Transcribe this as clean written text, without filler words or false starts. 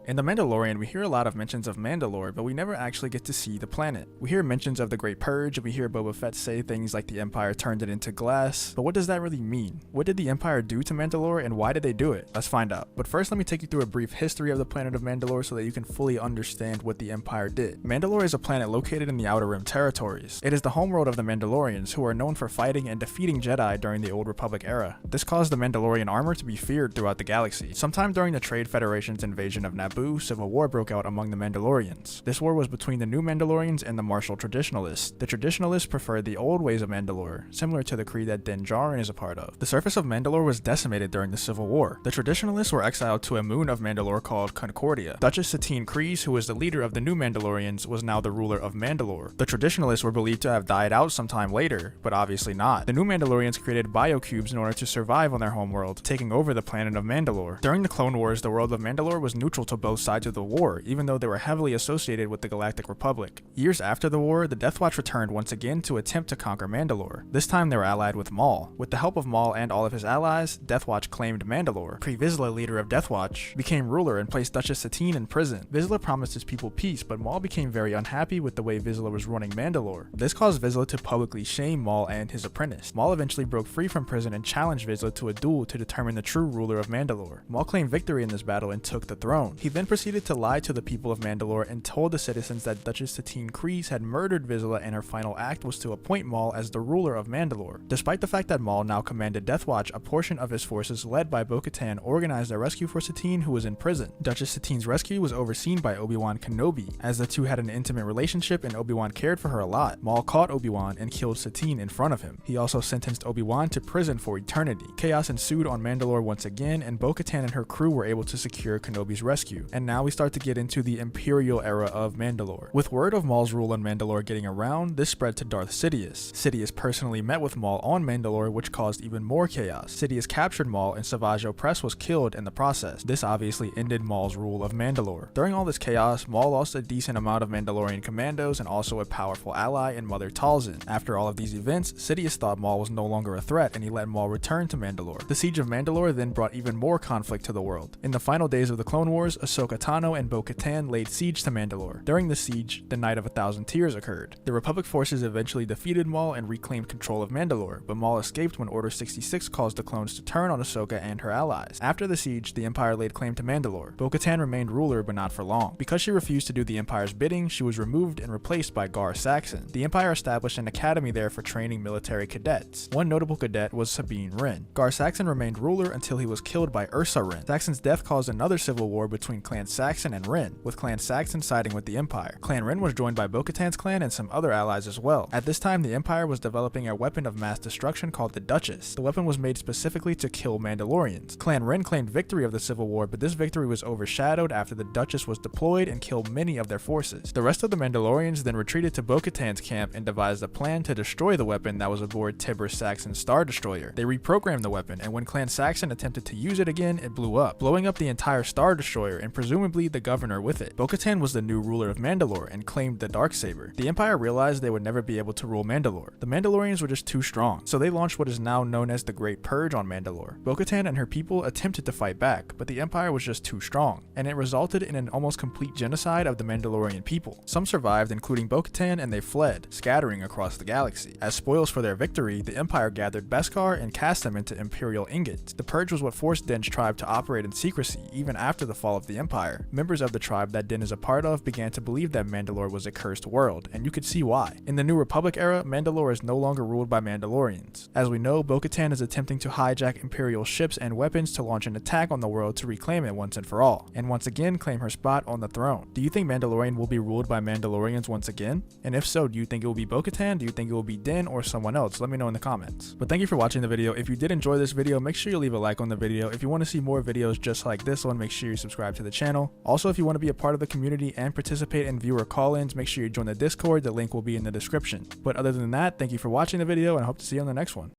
In The Mandalorian, we hear a lot of mentions of Mandalore, but we never actually get to see the planet. We hear mentions of the Great Purge, and we hear Boba Fett say things like the Empire turned it into glass, but what does that really mean? What did the Empire do to Mandalore, and why did they do it? Let's find out. But first, let me take you through a brief history of the planet of Mandalore so that you can fully understand what the Empire did. Mandalore is a planet located in the Outer Rim territories. It is the homeworld of the Mandalorians, who are known for fighting and defeating Jedi during the Old Republic era. This caused the Mandalorian armor to be feared throughout the galaxy. Sometime during the Trade Federation's invasion of Naboo, civil war broke out among the Mandalorians. This war was between the new Mandalorians and the martial traditionalists. The traditionalists preferred the old ways of Mandalore, similar to the creed that djarin is a part of. The surface of Mandalore was decimated during the Civil War. The traditionalists were exiled to a moon of Mandalore called Concordia. Duchess Satine Kryze, who was the leader of the new Mandalorians, was now the ruler of Mandalore. The traditionalists were believed to have died out sometime later, but obviously not. The new Mandalorians created biocubes in order to survive on their homeworld, taking over the planet of Mandalore. During the Clone Wars, the world of Mandalore was neutral to both sides of the war, even though they were heavily associated with the Galactic Republic. Years after the war, the Death Watch returned once again to attempt to conquer Mandalore. This time they were allied with Maul. With the help of Maul and all of his allies, Death Watch claimed Mandalore. Vizsla, leader of Death Watch, became ruler and placed Duchess Satine in prison. Vizsla promised his people peace, but Maul became very unhappy with the way Vizsla was running Mandalore. This caused Vizsla to publicly shame Maul and his apprentice. Maul eventually broke free from prison and challenged Vizsla to a duel to determine the true ruler of Mandalore. Maul claimed victory in this battle and took the throne. He then proceeded to lie to the people of Mandalore and told the citizens that Duchess Satine Kryze had murdered Vizsla, and her final act was to appoint Maul as the ruler of Mandalore. Despite the fact that Maul now commanded Death Watch, a portion of his forces led by Bo-Katan organized a rescue for Satine, who was in prison. Duchess Satine's rescue was overseen by Obi-Wan Kenobi, as the two had an intimate relationship and Obi-Wan cared for her a lot. Maul caught Obi-Wan and killed Satine in front of him. He also sentenced Obi-Wan to prison for eternity. Chaos ensued on Mandalore once again, and Bo-Katan and her crew were able to secure Kenobi's rescue. And now we start to get into the Imperial era of Mandalore. With word of Maul's rule on Mandalore getting around, this spread to Darth Sidious. Sidious personally met with Maul on Mandalore, which caused even more chaos. Sidious captured Maul, and Savage Opress was killed in the process. This obviously ended Maul's rule of Mandalore. During all this chaos, Maul lost a decent amount of Mandalorian commandos and also a powerful ally in Mother Talzin. After all of these events, Sidious thought Maul was no longer a threat, and he let Maul return to Mandalore. The siege of Mandalore then brought even more conflict to the world. In the final days of the Clone Wars, Ahsoka, Tano, and Bo-Katan laid siege to Mandalore. During the siege, the Night of a Thousand Tears occurred. The Republic forces eventually defeated Maul and reclaimed control of Mandalore, but Maul escaped when Order 66 caused the clones to turn on Ahsoka and her allies. After the siege, the Empire laid claim to Mandalore. Bo-Katan remained ruler, but not for long. Because she refused to do the Empire's bidding, she was removed and replaced by Gar Saxon. The Empire established an academy there for training military cadets. One notable cadet was Sabine Wren. Gar Saxon remained ruler until he was killed by Ursa Wren. Saxon's death caused another civil war between Clan Saxon and Wren, with Clan Saxon siding with the Empire. Clan Wren was joined by Bo-Katan's clan and some other allies as well. At this time, the Empire was developing a weapon of mass destruction called the Duchess. The weapon was made specifically to kill Mandalorians. Clan Wren claimed victory of the Civil War, but this victory was overshadowed after the Duchess was deployed and killed many of their forces. The rest of the Mandalorians then retreated to Bo-Katan's camp and devised a plan to destroy the weapon that was aboard Tibur Saxon's Star Destroyer. They reprogrammed the weapon, and when Clan Saxon attempted to use it again, it blew up, blowing up the entire Star Destroyer and presumably the governor with it. Bo-Katan was the new ruler of Mandalore and claimed the darksaber. The Empire realized they would never be able to rule Mandalore. The Mandalorians were just too strong, so they launched what is now known as the Great Purge on Mandalore. Bo-Katan and her people attempted to fight back, but the Empire was just too strong, and it resulted in an almost complete genocide of the Mandalorian people. Some survived, including Bo-Katan, and they fled, scattering across the galaxy. As spoils for their victory, the Empire gathered Beskar and cast them into Imperial ingots. The Purge was what forced Din's tribe to operate in secrecy, even after the fall of the Empire. Members of the tribe that Din is a part of began to believe that Mandalore was a cursed world, and you could see why. In the New Republic era, Mandalore is no longer ruled by Mandalorians. As we know, Bo-Katan is attempting to hijack Imperial ships and weapons to launch an attack on the world to reclaim it once and for all, and once again claim her spot on the throne. Do you think Mandalorian will be ruled by Mandalorians once again? And if so, do you think it will be Bo-Katan? Do you think it will be Din or someone else? Let me know in the comments. But thank you for watching the video. If you did enjoy this video, make sure you leave a like on the video. If you want to see more videos just like this one, make sure you subscribe to the channel. Also, if you want to be a part of the community and participate in viewer call-ins, make sure you join the Discord. The link will be in the description. But other than that, thank you for watching the video, and I hope to see you on the next one.